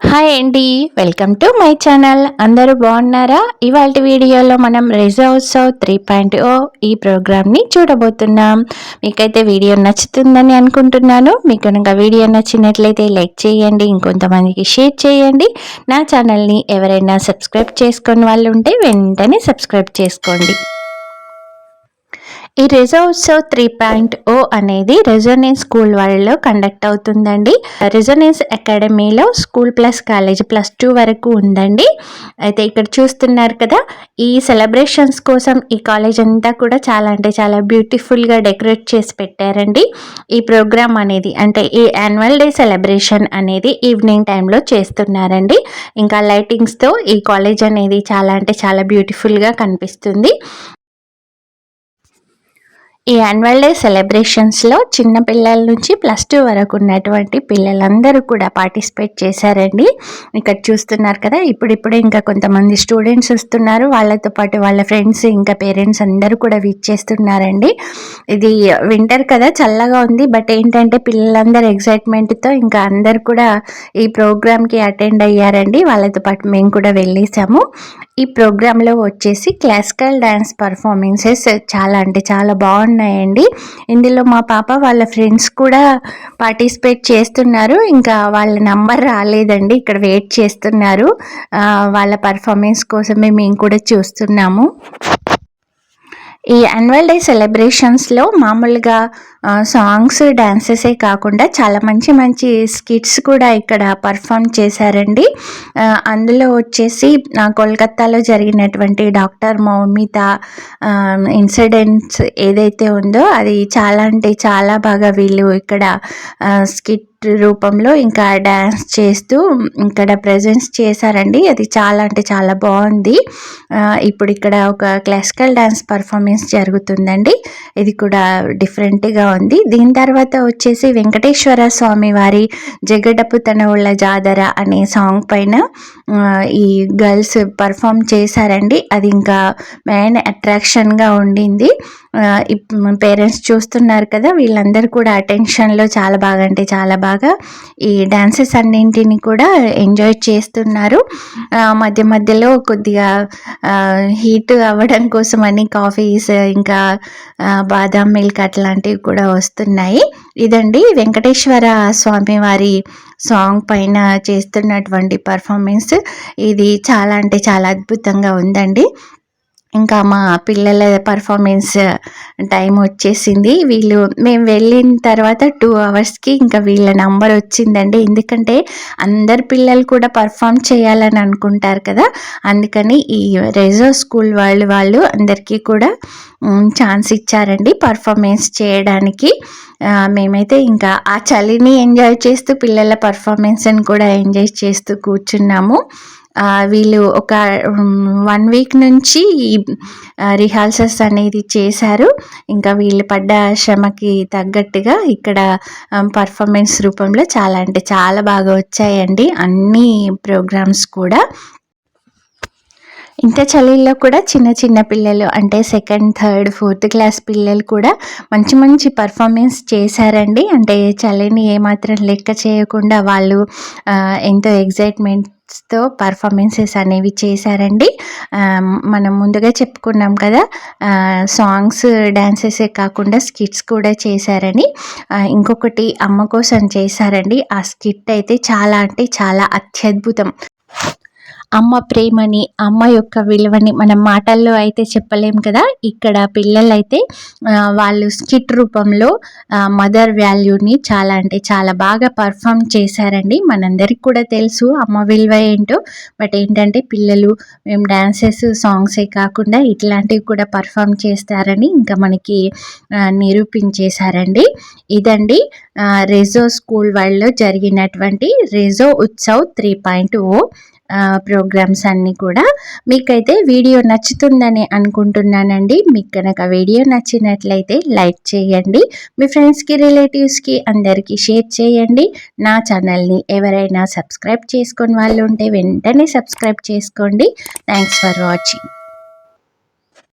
Hi అండి, welcome to my channel. అందరూ బాగున్నారా? ఇవాళ వీడియోలో మనం రిజోత్సవ్ 3.0 ఈ ప్రోగ్రామ్ని చూడబోతున్నాం. మీకైతే వీడియో నచ్చుతుందని అనుకుంటున్నాను. మీకు కనుక వీడియో నచ్చినట్లయితే లైక్ చేయండి, ఇంకొంతమందికి షేర్ చేయండి. నా ఛానల్ని ఎవరైనా సబ్స్క్రైబ్ చేసుకొని వాళ్ళు ఉంటే వెంటనే సబ్స్క్రైబ్ చేసుకోండి. ఈ రిజోత్సవ్ 3.0 అనేది రెజొనెన్స్ స్కూల్ వాళ్ళలో కండక్ట్ అవుతుందండి. రెజొనెన్స్ అకాడమీలో స్కూల్ ప్లస్ కాలేజ్ +2 వరకు ఉందండి. అయితే ఇక్కడ చూస్తున్నారు కదా, ఈ సెలబ్రేషన్స్ కోసం ఈ కాలేజ్ అంతా కూడా చాలా అంటే చాలా బ్యూటిఫుల్గా డెకరేట్ చేసి పెట్టారండి. ఈ ప్రోగ్రామ్ అనేది అంటే ఈ యాన్యువల్ డే సెలబ్రేషన్ అనేది ఈవినింగ్ టైంలో చేస్తున్నారండి. ఇంకా లైటింగ్స్తో ఈ కాలేజ్ అనేది చాలా అంటే చాలా బ్యూటిఫుల్గా కనిపిస్తుంది. ఈ యాన్యువల్ డే సెలబ్రేషన్స్లో చిన్న పిల్లల నుంచి +2 వరకు ఉన్నటువంటి పిల్లలందరూ కూడా పార్టిసిపేట్ చేశారండి. ఇక్కడ చూస్తున్నారు కదా, ఇప్పుడిప్పుడే ఇంకా కొంతమంది స్టూడెంట్స్ వస్తున్నారు. వాళ్ళతో పాటు వాళ్ళ ఫ్రెండ్స్ ఇంకా పేరెంట్స్ అందరూ కూడా చేస్తున్నారండి. ఇది వింటర్ కదా, చల్లగా ఉంది. బట్ ఏంటంటే పిల్లలందరూ ఎగ్జైట్మెంట్తో ఇంకా అందరు కూడా ఈ ప్రోగ్రామ్కి అటెండ్ అయ్యారండి. వాళ్ళతో పాటు మేము కూడా వెళ్ళేసాము. ఈ ప్రోగ్రాంలో వచ్చేసి క్లాసికల్ డ్యాన్స్ పర్ఫార్మెన్సెస్ చాలా అంటే చాలా బాగున్నాయండి. ఇందులో మా పాప వాళ్ళ ఫ్రెండ్స్ కూడా పార్టిసిపేట్ చేస్తున్నారు. ఇంకా వాళ్ళ నంబర్ రాలేదండి, ఇక్కడ వెయిట్ చేస్తున్నారు. వాళ్ళ పర్ఫార్మెన్స్ కోసమే మేము కూడా చూస్తున్నాము. ఈ యాన్యువల్ డే సెలబ్రేషన్స్లో మామూలుగా సాంగ్స్ డాన్సెసే కాకుండా చాలా మంచి మంచి స్కిట్స్ కూడా ఇక్కడ పర్ఫామ్ చేశారండి. అందులో వచ్చేసి కోల్కత్తాలో జరిగినటువంటి డాక్టర్ మౌమిత ఇన్సిడెంట్స్ ఏదైతే ఉందో అది చాలా అంటే చాలా బాగా వీళ్ళు ఇక్కడ స్కిట్ రూపంలో ఇంకా డ్యాన్స్ చేస్తూ ఇక్కడ ప్రజెన్స్ చేశారండి. అది చాలా అంటే చాలా బాగుంది. ఇప్పుడు ఇక్కడ ఒక క్లాసికల్ డ్యాన్స్ పర్ఫార్మెన్స్ జరుగుతుందండి. ఇది కూడా డిఫరెంట్గా ఉంది. దీని తర్వాత వచ్చేసి వెంకటేశ్వర స్వామి వారి జగడపు తనవుళ్ళ జాతర అనే సాంగ్ పైన ఈ గర్ల్స్ పర్ఫామ్ చేశారండి. అది ఇంకా మెయిన్ అట్రాక్షన్గా ఉండింది. పేరెంట్స్ చూస్తున్నారు కదా, వీళ్ళందరూ కూడా అటెన్షన్లో చాలా బాగా అంటే చాలా బాగా ఈ డాన్సెస్ అన్నింటినీ కూడా ఎంజాయ్ చేస్తున్నారు. మధ్య మధ్యలో కొద్దిగా హీట్ అవ్వడం కోసమని కాఫీస్ ఇంకా బాదాం మిల్క్ అట్లాంటివి కూడా వస్తున్నాయి. ఇదండి వెంకటేశ్వర స్వామి వారి సాంగ్ పైన చేస్తున్నటువంటి పర్ఫార్మెన్స్. ఇది చాలా అంటే చాలా అద్భుతంగా ఉందండి. ఇంకా మా పిల్లల పర్ఫార్మెన్స్ టైం వచ్చేసింది. మేము వెళ్ళిన తర్వాత 2 అవర్స్కి ఇంకా వీళ్ళ నంబర్ వచ్చిందండి. ఎందుకంటే అందరు పిల్లలు కూడా పర్ఫామ్ చేయాలని అనుకుంటారు కదా, అందుకని ఈ రెజో స్కూల్ వాళ్ళు అందరికీ కూడా ఛాన్స్ ఇచ్చారండి పర్ఫార్మెన్స్ చేయడానికి. మేమైతే ఇంకా ఆ చలిని ఎంజాయ్ చేస్తూ పిల్లల పర్ఫార్మెన్స్ని కూడా ఎంజాయ్ చేస్తూ కూర్చున్నాము. వీళ్ళు ఒక 1 వీక్ నుంచి రిహార్సల్స్ అనేది చేశారు. ఇంకా వీళ్ళు పడ్డ శ్రమకి తగ్గట్టుగా ఇక్కడ పర్ఫార్మెన్స్ రూపంలో చాలా అంటే చాలా బాగా వచ్చాయండి అన్ని ప్రోగ్రామ్స్ కూడా. ఇంత చలిలో కూడా చిన్న చిన్న పిల్లలు అంటే 2nd, 3rd, 4th క్లాస్ పిల్లలు కూడా మంచి మంచి పర్ఫార్మెన్స్ చేశారండి. అంటే చలిని ఏమాత్రం లెక్క చేయకుండా వాళ్ళు ఎంతో ఎగ్జైట్మెంట్స్తో పర్ఫార్మెన్సెస్ అనేవి చేశారండి. మనం ముందుగా చెప్పుకున్నాం కదా, సాంగ్స్ డ్యాన్సెసే కాకుండా స్కిట్స్ కూడా చేశారని. ఇంకొకటి అమ్మ కోసం చేశారండి. ఆ స్కిట్ అయితే చాలా అంటే చాలా అత్యద్భుతం. అమ్మ ప్రేమని, అమ్మ యొక్క విలువని మనం మాటల్లో అయితే చెప్పలేం కదా, ఇక్కడ పిల్లలైతే వాళ్ళు స్కిట్ రూపంలో మదర్ వాల్యూని చాలా అంటే చాలా బాగా పర్ఫామ్ చేశారండి. మనందరికి కూడా తెలుసు అమ్మ విలువ ఏంటో. బట్ ఏంటంటే పిల్లలు మేము డ్యాన్సెస్ సాంగ్సే కాకుండా ఇట్లాంటివి కూడా పర్ఫామ్ చేస్తారని ఇంకా మనకి నిరూపించేశారండి. ఇదండి రెజో స్కూల్ వాళ్ళలో జరిగినటువంటి రెజో ఉత్సవ్ 3.0 ప్రోగ్రామ్స్ అన్నీ కూడా. మీకైతే వీడియో నచ్చుతుందని అనుకుంటున్నానండి. మీకు కనుక వీడియో నచ్చినట్లయితే లైక్ చేయండి, మీ ఫ్రెండ్స్కి రిలేటివ్స్కి అందరికీ షేర్ చేయండి. నా ఛానల్ని ఎవరైనా సబ్స్క్రైబ్ చేసుకొని వాళ్ళు ఉంటే వెంటనే సబ్స్క్రైబ్ చేసుకోండి. Thanks for watching.